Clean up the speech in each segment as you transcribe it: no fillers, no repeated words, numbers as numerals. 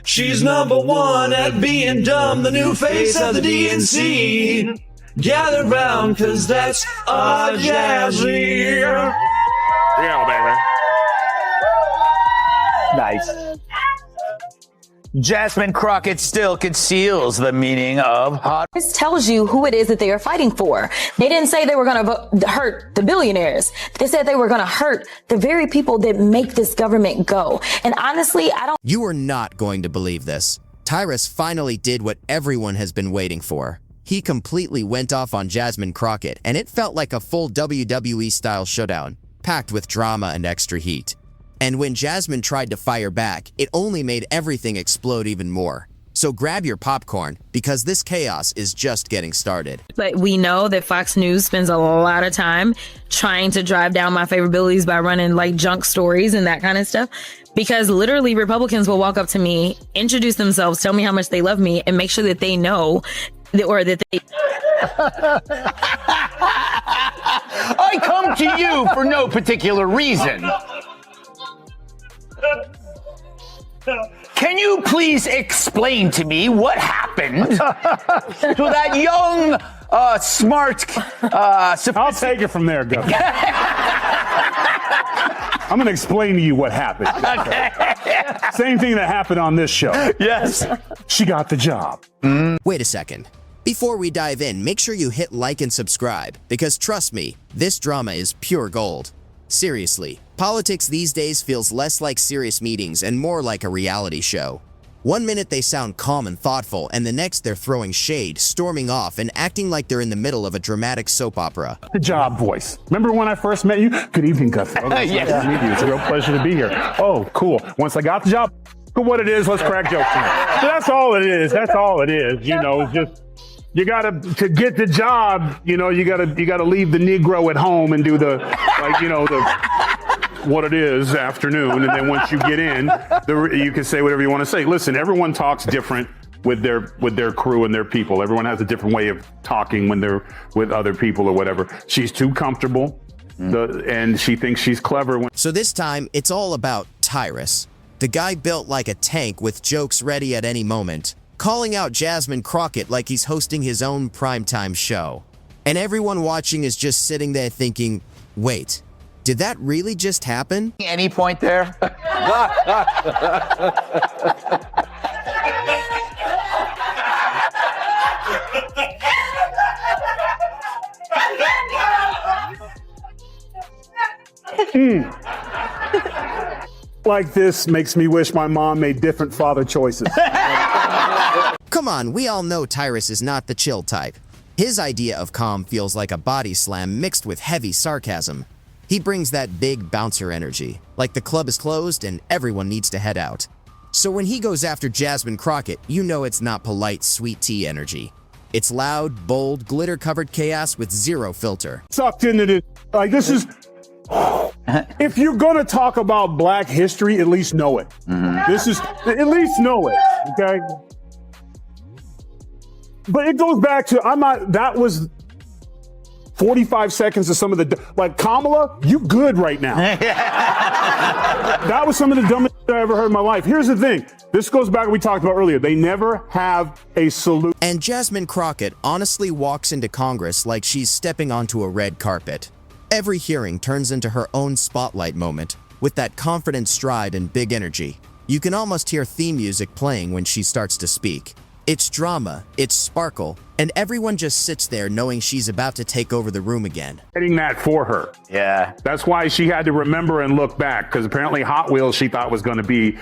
She's number one at being dumb, the new face of the DNC. Gather round, cause that's our Jazzy. Yeah, baby. Nice. Jasmine Crockett still conceals the meaning of hot. This tells you who it is that they are fighting for. They didn't say they were going to hurt the billionaires. They said they were going to hurt the very people that make this government go. And honestly, I don't. You are not going to believe this. Tyrus finally did what everyone has been waiting for. He completely went off on Jasmine Crockett, and it felt like a full WWE-style showdown, packed with drama and extra heat. And when Jasmine tried to fire back, it only made everything explode even more. So grab your popcorn, because this chaos is just getting started. But we know that Fox News spends a lot of time trying to drive down my favorabilities by running like junk stories and that kind of stuff. Because literally Republicans will walk up to me, introduce themselves, tell me how much they love me, and make sure that they know or that they... I come to you for no particular reason. Can you please explain to me what happened to that young, smart, I'll take it from there, Governor. I'm going to explain to you what happened. Okay. Same thing that happened on this show. Yes. She got the job. Wait a second. Before we dive in, make sure you hit like and subscribe, because trust me, this drama is pure gold. Seriously, politics these days feels less like serious meetings and more like a reality show. One minute they sound calm and thoughtful, and the next they're throwing shade, storming off, and acting like they're in the middle of a dramatic soap opera. The job voice. Remember when I first met you? Good evening, Guthrie. Oh, nice Yes. to meet you. It's a real pleasure to be here. Oh, cool. Once I got the job, for what it is, let's crack jokes. So that's all it is. That's all it is. You know, it's just you gotta to get the job. You know, you gotta leave the Negro at home and do the what it is afternoon, and then once you get in, you can say whatever you want to say. Listen, everyone talks different with their crew and their people. Everyone has a different way of talking when they're with other people or whatever. She's too comfortable, and she thinks she's clever. So this time, it's all about Tyrus, the guy built like a tank with jokes ready at any moment, calling out Jasmine Crockett like he's hosting his own primetime show. And everyone watching is just sitting there thinking, wait, did that really just happen? Any point there? Like this makes me wish my mom made different father choices. Come on, we all know Tyrus is not the chill type. His idea of calm feels like a body slam mixed with heavy sarcasm. He brings that big bouncer energy, like the club is closed and everyone needs to head out. So when he goes after Jasmine Crockett, you know it's not polite sweet tea energy. It's loud, bold, glitter-covered chaos with zero filter. Sucked into this. Like, this is... If you're gonna talk about Black history, at least know it. This is... At least know it, okay? But it goes back to, that was 45 seconds of some of the, like, Kamala, you good right now. That was some of the dumbest shit I ever heard in my life. Here's the thing. This goes back to what we talked about earlier. They never have a solution. And Jasmine Crockett honestly walks into Congress like she's stepping onto a red carpet. Every hearing turns into her own spotlight moment, with that confident stride and big energy. You can almost hear theme music playing when she starts to speak. It's drama, it's sparkle, and everyone just sits there knowing she's about to take over the room again. Getting that for her. Yeah. That's why she had to remember and look back, because apparently Hot Wheels she thought was going to be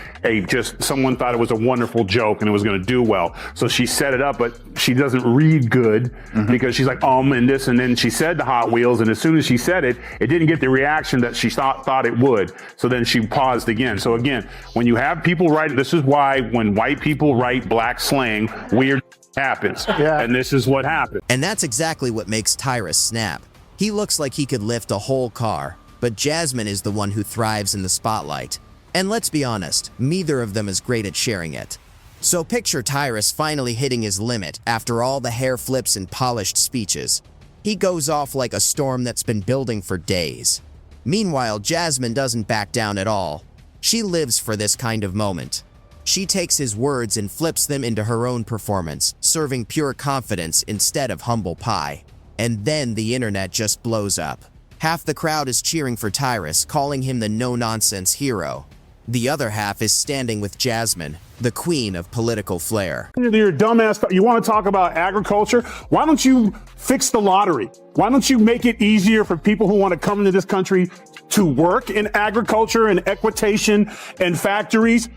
someone thought it was a wonderful joke and it was going to do well. So she set it up, but she doesn't read good because she's like, and this, and then she said the Hot Wheels, and as soon as she said it, it didn't get the reaction that she thought it would. So then she paused again. So again, when you have people write, this is why when white people write Black slang, weird happens. Yeah. And this is what happened. And that's exactly what makes Tyrus snap. He looks like he could lift a whole car, but Jasmine is the one who thrives in the spotlight. And let's be honest, neither of them is great at sharing it. So picture Tyrus finally hitting his limit after all the hair flips and polished speeches. He goes off like a storm that's been building for days. Meanwhile, Jasmine doesn't back down at all. She lives for this kind of moment. She takes his words and flips them into her own performance, serving pure confidence instead of humble pie. And then the internet just blows up. Half the crowd is cheering for Tyrus, calling him the no-nonsense hero. The other half is standing with Jasmine, the queen of political flair. You're dumbass. You want to talk about agriculture? Why don't you fix the lottery? Why don't you make it easier for people who want to come into this country to work in agriculture and equitation and factories?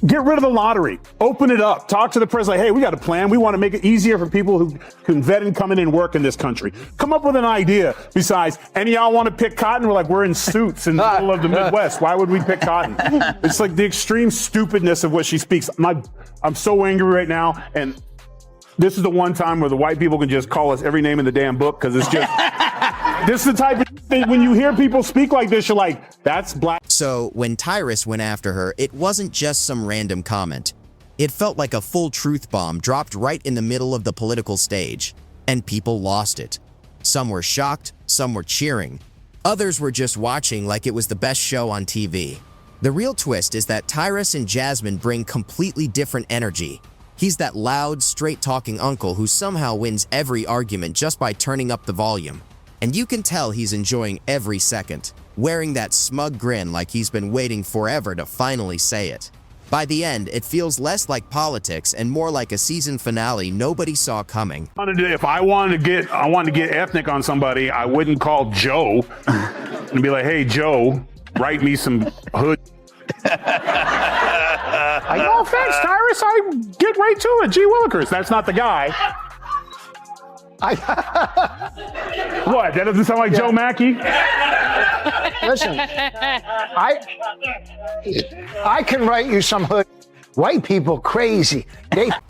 Get rid of the lottery. Open it up. Talk to the president. Like, hey, we got a plan. We want to make it easier for people who can vet and come in and work in this country. Come up with an idea besides, any of y'all want to pick cotton? We're like, we're in suits in the middle of the Midwest. Why would we pick cotton? It's like the extreme stupidness of what she speaks. I'm so angry right now. And this is the one time where the white people can just call us every name in the damn book, because it's just, this is the type of thing, when you hear people speak like this, you're like, that's black. So when Tyrus went after her, it wasn't just some random comment. It felt like a full truth bomb dropped right in the middle of the political stage, and people lost it. Some were shocked, some were cheering. Others were just watching like it was the best show on TV. The real twist is that Tyrus and Jasmine bring completely different energy. He's that loud, straight-talking uncle who somehow wins every argument just by turning up the volume. And you can tell he's enjoying every second, wearing that smug grin like he's been waiting forever to finally say it. By the end, it feels less like politics and more like a season finale nobody saw coming. If I wanted to get ethnic on somebody, I wouldn't call Joe and be like, hey, Joe, write me some hood. No offense, Tyrus, I get right to it. Gee Willikers, that's not the guy. What? That doesn't sound like Joe Mackey? Listen, I can write you some hood. White people crazy.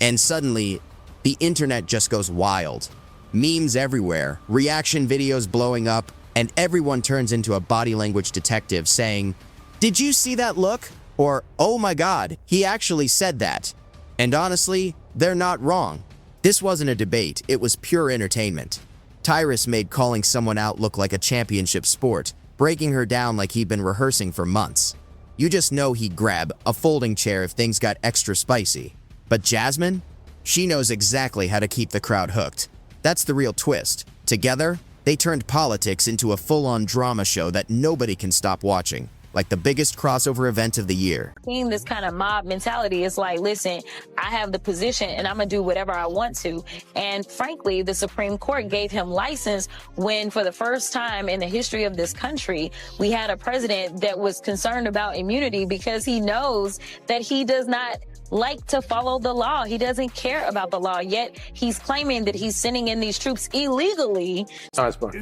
And suddenly, the internet just goes wild. Memes everywhere, reaction videos blowing up, and everyone turns into a body language detective saying, "Did you see that look?" Or, "Oh my God, he actually said that." And honestly, they're not wrong. This wasn't a debate, it was pure entertainment. Tyrus made calling someone out look like a championship sport, breaking her down like he'd been rehearsing for months. You just know he'd grab a folding chair if things got extra spicy. But Jasmine? She knows exactly how to keep the crowd hooked. That's the real twist. Together, they turned politics into a full-on drama show that nobody can stop watching. Like the biggest crossover event of the year. Seeing this kind of mob mentality is like, listen, I have the position and I'm gonna do whatever I want to. And frankly, the Supreme Court gave him license when, for the first time in the history of this country, we had a president that was concerned about immunity because he knows that he does not like to follow the law. He doesn't care about the law, yet he's claiming that he's sending in these troops illegally.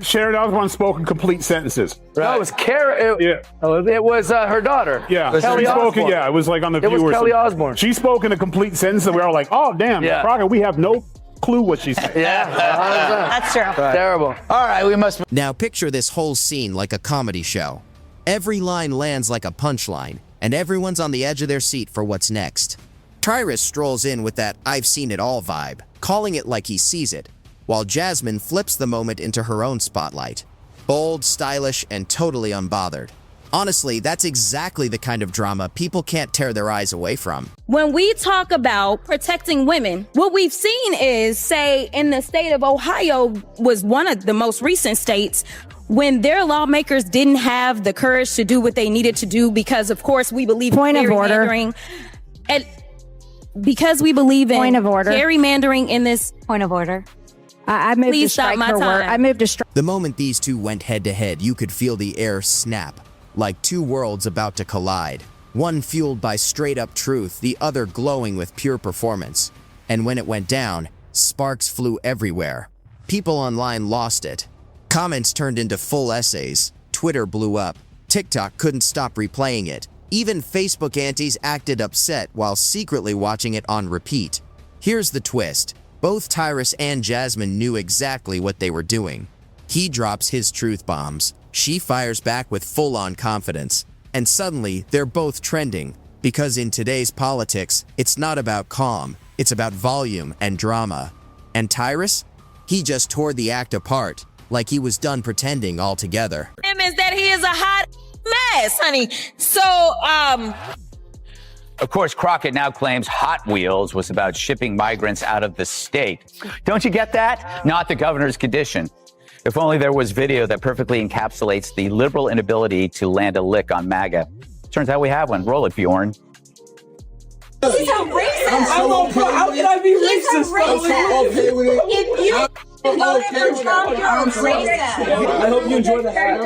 Sharon Osbourne spoke in complete sentences. Right. No, it was Kara. It was her daughter. Yeah, Kelly Osbourne. Yeah, it was like on the viewers. It was Kelly Osbourne. She spoke in a complete sentence, and we were all like, "Oh, damn, Crockett, we have no clue what she said." Yeah, That's true. Right. Terrible. All right, we must. Now picture this whole scene like a comedy show. Every line lands like a punchline, and everyone's on the edge of their seat for what's next. Tyrus strolls in with that "I've seen it all" vibe, calling it like he sees it, while Jasmine flips the moment into her own spotlight. Bold, stylish, and totally unbothered. Honestly, that's exactly the kind of drama people can't tear their eyes away from. When we talk about protecting women, what we've seen is, say, in the state of Ohio was one of the most recent states when their lawmakers didn't have the courage to do what they needed to do because, of course, we believe in gerrymandering. And because we believe in gerrymandering in this... Point of order. I moved Please to strike stop my her time. word. I moved to strike. The moment these two went head to head, you could feel the air snap, like two worlds about to collide. One fueled by straight up truth, the other glowing with pure performance. And when it went down, sparks flew everywhere. People online lost it. Comments turned into full essays. Twitter blew up. TikTok couldn't stop replaying it. Even Facebook antis acted upset while secretly watching it on repeat. Here's the twist. Both Tyrus and Jasmine knew exactly what they were doing. He drops his truth bombs. She fires back with full-on confidence. And suddenly, they're both trending. Because in today's politics, it's not about calm. It's about volume and drama. And Tyrus? He just tore the act apart, like he was done pretending altogether. Is that he is a hot mess, honey. So, Of course, Crockett now claims Hot Wheels was about shipping migrants out of the state. Don't you get that? Not the governor's condition. If only there was video that perfectly encapsulates the liberal inability to land a lick on MAGA. Turns out we have one. Roll it, Bjorn. He's a racist. How can I be racist? Okay with it. If you voted for Trump, you're a racist. I hope you enjoy the hat.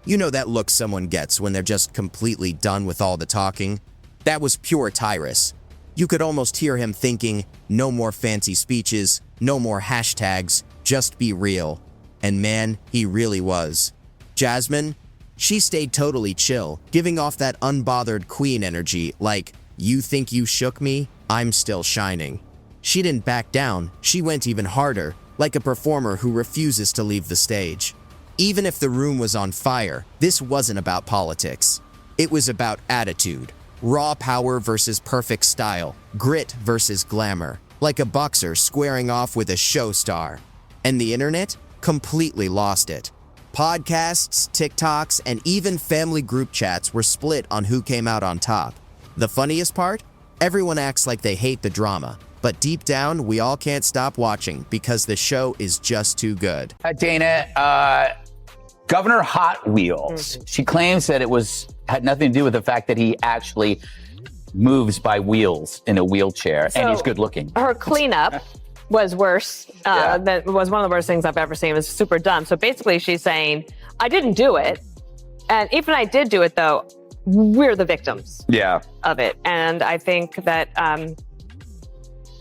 You know that look someone gets when they're just completely done with all the talking? That was pure Tyrus. You could almost hear him thinking, no more fancy speeches, no more hashtags, just be real. And man, he really was. Jasmine, she stayed totally chill, giving off that unbothered queen energy like, you think you shook me? I'm still shining. She didn't back down, she went even harder, like a performer who refuses to leave the stage. Even if the room was on fire, this wasn't about politics. It was about attitude. Raw power versus perfect style, grit versus glamour, like a boxer squaring off with a show star. And the internet completely lost it. Podcasts, TikToks, and even family group chats were split on who came out on top. The funniest part? Everyone acts like they hate the drama, but deep down, we all can't stop watching because the show is just too good. Dana, Governor Hot Wheels. She claims that had nothing to do with the fact that he actually moves by wheels in a wheelchair, and he's good looking. Her cleanup was worse. That was one of the worst things I've ever seen. It was super dumb. So basically she's saying, I didn't do it. And even I did do it, though, we're the victims of it. And I think that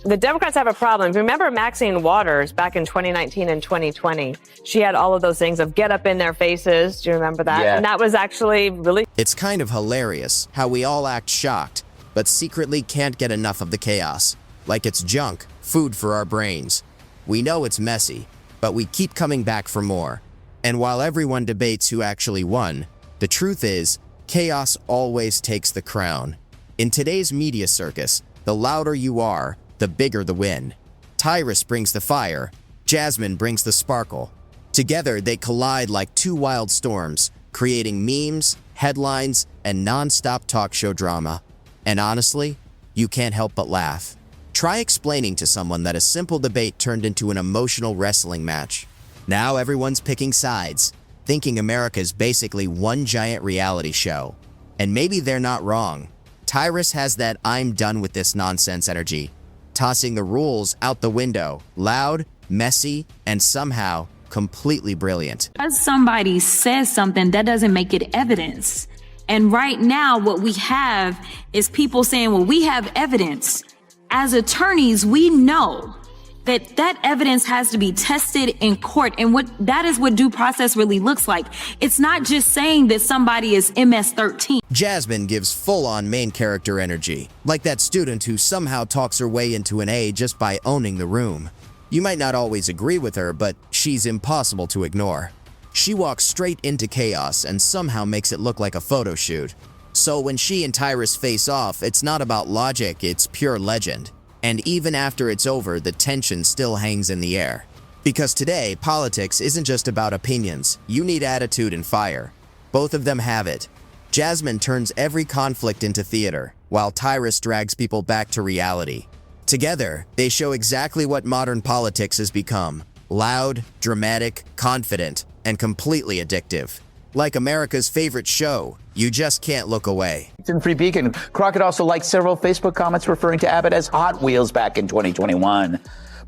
the Democrats have a problem. Remember Maxine Waters back in 2019 and 2020? She had all of those things of get up in their faces. Do you remember that? Yeah. And that was actually really... It's kind of hilarious how we all act shocked, but secretly can't get enough of the chaos. Like it's junk, food for our brains. We know it's messy, but we keep coming back for more. And while everyone debates who actually won, the truth is, chaos always takes the crown. In today's media circus, the louder you are, the bigger the win. Tyrus brings the fire, Jasmine brings the sparkle. Together, they collide like two wild storms, creating memes, headlines, and non-stop talk show drama. And honestly, you can't help but laugh. Try explaining to someone that a simple debate turned into an emotional wrestling match. Now everyone's picking sides, thinking America's basically one giant reality show. And maybe they're not wrong. Tyrus has that I'm done with this nonsense energy, tossing the rules out the window, loud, messy, and somehow completely brilliant. As somebody says something, that doesn't make it evidence. And right now, what we have is people saying, well, we have evidence. As attorneys, we know that that evidence has to be tested in court. And that is what due process really looks like. It's not just saying that somebody is MS-13. Jasmine gives full-on main character energy, like that student who somehow talks her way into an A just by owning the room. You might not always agree with her, but she's impossible to ignore. She walks straight into chaos and somehow makes it look like a photo shoot. So when she and Tyrus face off, it's not about logic, it's pure legend. And even after it's over, the tension still hangs in the air. Because today, politics isn't just about opinions. You need attitude and fire. Both of them have it. Jasmine turns every conflict into theater, while Tyrus drags people back to reality. Together, they show exactly what modern politics has become. Loud, dramatic, confident, and completely addictive. Like America's favorite show, you just can't look away. In Free Beacon, Crockett also liked several Facebook comments referring to Abbott as Hot Wheels back in 2021.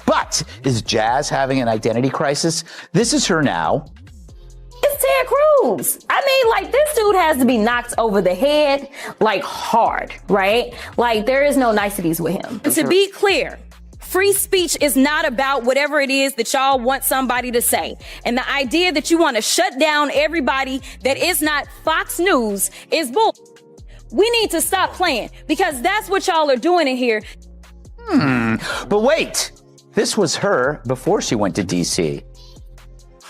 But is Jazz having an identity crisis? This is her now. It's Ted Cruz. I mean, like, this dude has to be knocked over the head, like, hard, right? Like, there is no niceties with him. To be clear, free speech is not about whatever it is that y'all want somebody to say. And the idea that you want to shut down everybody that is not Fox News is bull. We need to stop playing because that's what y'all are doing in here. But wait, this was her before she went to D.C.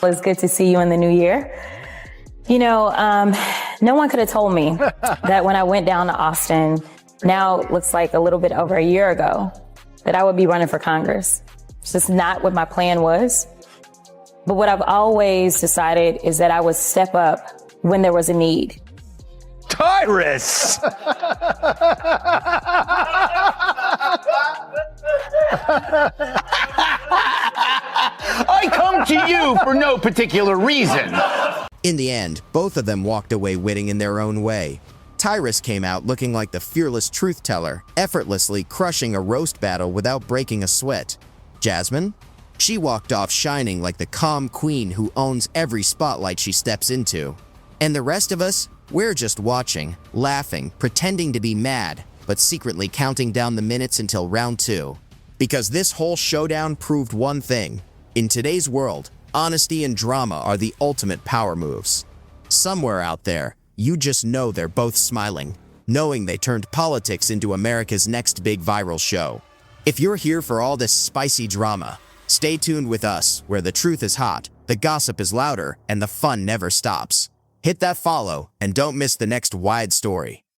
It's good to see you in the new year. You know, no one could have told me that when I went down to Austin, now it looks like a little bit over a year ago, that I would be running for Congress. It's just not what my plan was. But what I've always decided is that I would step up when there was a need. Tyrus! I come to you for no particular reason. In the end, both of them walked away winning in their own way. Tyrus came out looking like the fearless truth teller, effortlessly crushing a roast battle without breaking a sweat. Jasmine? She walked off shining like the calm queen who owns every spotlight she steps into. And the rest of us, we're just watching, laughing, pretending to be mad, but secretly counting down the minutes until round 2. Because this whole showdown proved one thing. In today's world, honesty and drama are the ultimate power moves. Somewhere out there, you just know they're both smiling, knowing they turned politics into America's next big viral show. If you're here for all this spicy drama, stay tuned with us, where the truth is hot, the gossip is louder, and the fun never stops. Hit that follow, and don't miss the next wide story.